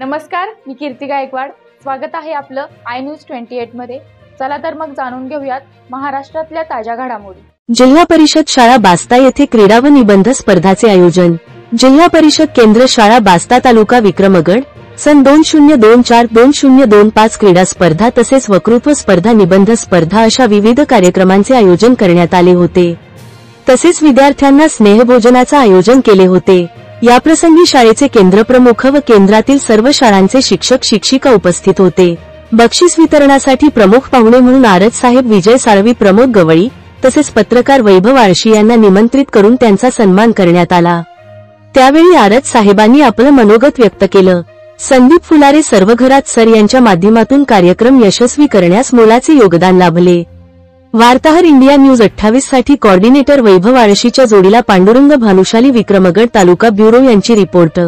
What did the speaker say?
नमस्कार, मी कीर्ती गायकवाड। स्वागत आहे आपलं आय न्यूज 28 मध्ये। चला तर मग जाणून घेऊयात महाराष्ट्रातल्या ताज्या घडामोडी। जिल्हा परिषद शाळा बास्ता येथे क्रीडा व निबंध स्पर्धाचे आयोजन। जिल्हा परिषद केंद्र शाळा बास्ता तालुका विक्रमगड सन 2024-2025 क्रीडा स्पर्धा तसेच वक्तृत्व स्पर्धा, निबंध स्पर्धा अशा विविध कार्यक्रमांचे आयोजन करण्यात आले होते। तसेच विद्यार्थ्यांना स्नेहभोजनाचे आयोजन केले होते। याप्रसंगी शाळेचे केंद्रप्रमुख व केंद्रातील सर्व शाळांचे शिक्षक शिक्षिका उपस्थित होते। बक्षीस वितरणासाठी प्रमुख पाहुणे म्हणून आरत साहेब विजय साळवी, प्रमोद गवळी तसेच पत्रकार वैभव आळशी यांना निमंत्रित करून त्यांचा सन्मान करण्यात आला। त्यावेळी आरत साहेबांनी आपलं मनोगत व्यक्त केलं। संदीप फुलारे सर्व घरात सर यांच्या माध्यमातून कार्यक्रम यशस्वी करण्यास मोलाचे योगदान लाभले। वार्ताहर इंडिया न्यूज 28 साठी कोऑर्डिनेटर वैभव आळशीच्या जोडीला पांडुरंग भानुशाली, विक्रमगड तालुका ब्युरो यांची रिपोर्ट।